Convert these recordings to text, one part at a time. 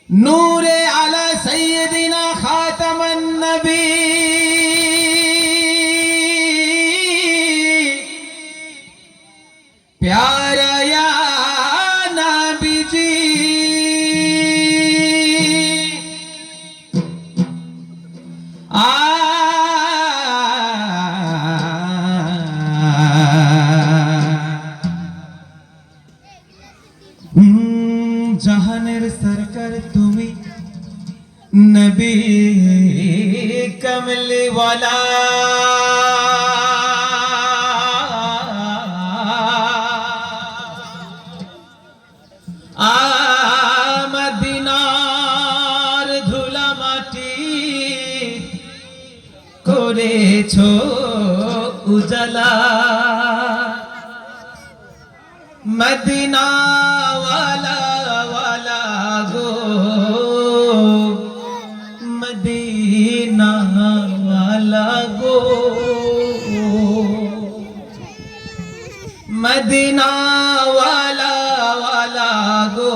नूरे अला सय्यदिना खातमन नबी प्यारा या नबी जी जहानेर सरकार तुमी नबी कमली वाला मदीनार धूला माटी करेछो उजाला मदीना वाला वाला गो मदीना वाला गो मदीना वाला वाला गो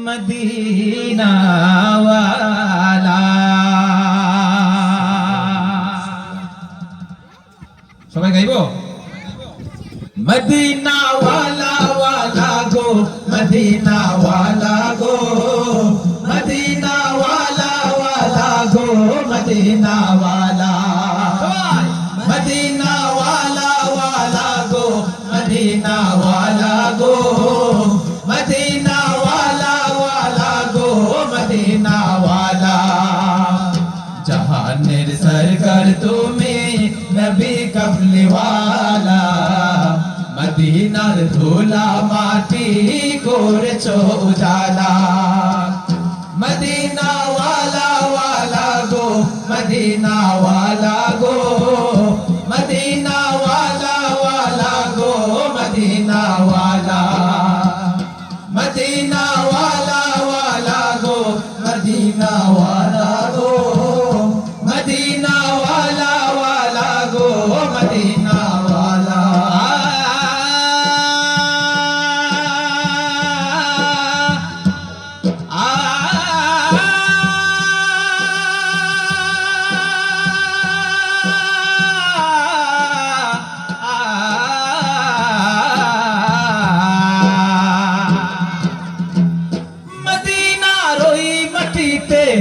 मदीना वाला সবাই গাইবো मदीना वाला वाला गो मदीना वाला गो मदीना वाला वाला गो मदीना वाला मदीना वाला वाला गो मदीना वाला गो मदीना वाला वाला गो मदीना वाला जहानेर सरकार तुम्हें नबी कमली वाला मदीनार धूला माटी करेछो उजाला मदीना वाला वाला गो मदीना वाला गो मदीना वाला वाला गो मदीना वाला मदीना वाला वाला गो मदीना वाला गो मदीना वाला वाला गो मदीना वाला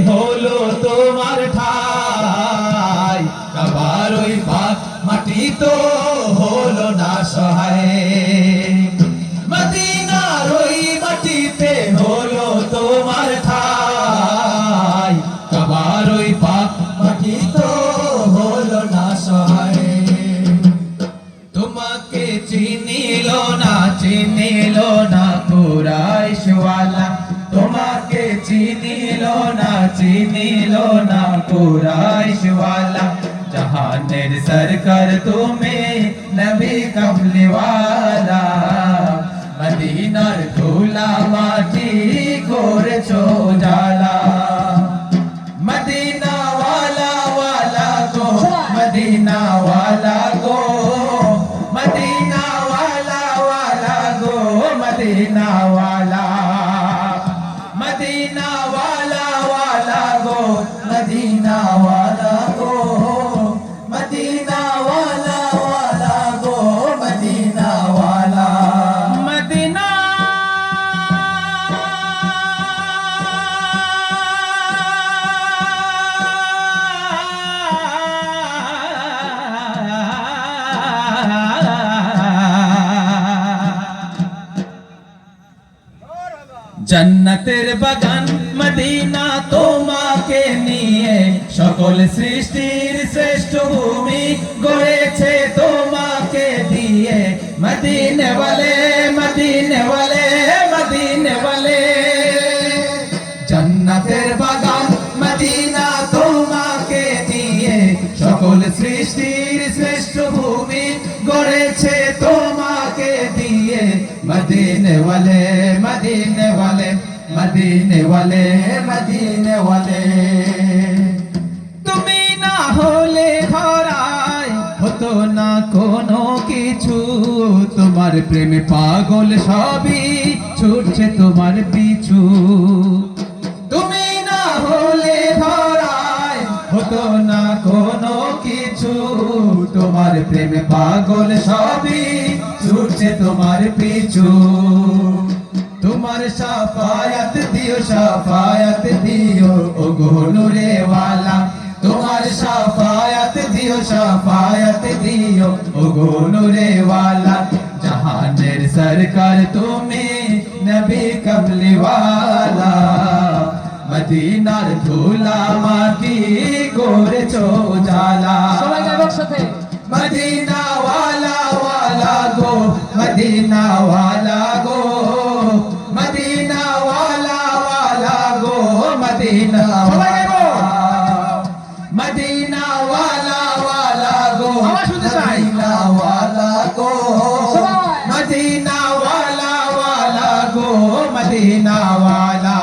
হলো তোমার ঠাই কাবার ওই পাক মাটি তো হলো না সহায় মদিনার ওই মাটিতে হলো তোমার ঠাই কাবার ওই পাক মাটি তো হলো না সহায় তোমাকে চিনিল না কুরাইশ ওয়ালা তোমাকে চিনিল না কুরাইশ ওয়ালা जहानेर सरकार तुम्हें नबी कमली वाला मदीनार धूला माटी करेछो उजाला मदीना वाला वाला गो मदीना वाला गो मदीना वाला वाला गो मदीना वाला मदीना वाला वाला गो मदीना वाला गो मदीना वाला वाला गो मदीना वाला मदीना जन्नतेर बागान मदीना তোমাকে নিয়ে সকল সৃষ্টির শ্রেষ্ঠ ভূমি গড়েছে তোমাকে দিয়ে মদিনে वाले মদিনে वाले মদিনে वाले जन्नतेर বাগান মদিনা তোমাকে নিয়ে সকল সৃষ্টির শ্রেষ্ঠ ভূমি গড়েছে তোমাকে দিয়ে मदीने वाले मदीने वाले मदीने वाले मदीने वाले তুমি না হলে ধরায় হতো না কোনো কি কিছু, তোমার প্রেমে পাগল সবই ছুটছে তোমার পিছু। তুমি না হলে ধরায় হতো না কোনো কিছু, তোমার প্রেমে পাগল সবই ছুটছে তোমার পিছু। তোমার শাফায়াত দিও ও গো নূরে ওয়ালা, তোমার শাফায়াত দিও ও গো নূরে ওয়ালা। জাহানের সরকার তুমি নবী কমলি ওয়ালা, মদিনার ধুলা মাটি করেছো জালা। সবাই গাইব একসাথে। মদিনা ওয়ালা ওয়ালা গো, মদিনা ওয়ালা গো, মদিনা ওয়ালা ওয়ালা গো, মদিনা ওয়ালা, মদিনা ওয়ালা ওয়ালা গো, আওয়াজ শুনতে চাই। মদিনা ওয়ালা গো, সবাই। মদিনা ওয়ালা ওয়ালা গো, মদিনা ওয়ালা,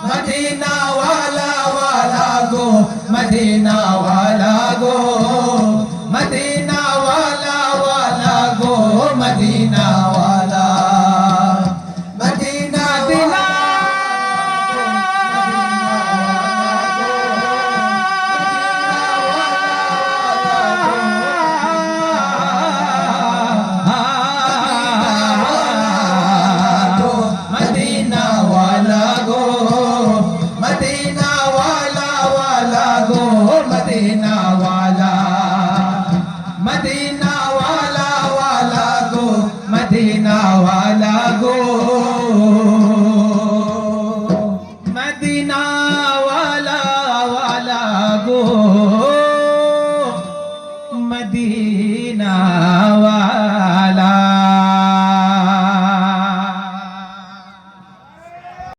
মদিনা ওয়ালা ওয়ালা গো, মদিনা ওয়ালা গো, মদিনা ওয়ালা ওয়ালা গো, মদিনা ওয়ালা, মদিনা দিলা মদিনা ওয়ালা গো, মদিনা ওয়ালা ওয়ালা গো, মদিনা ওয়ালা, মদিনা ওয়ালা ওয়ালা গো, মদিনা ওয়ালা গো, মদিনা ওয়ালা ওয়ালা গো, মদিনা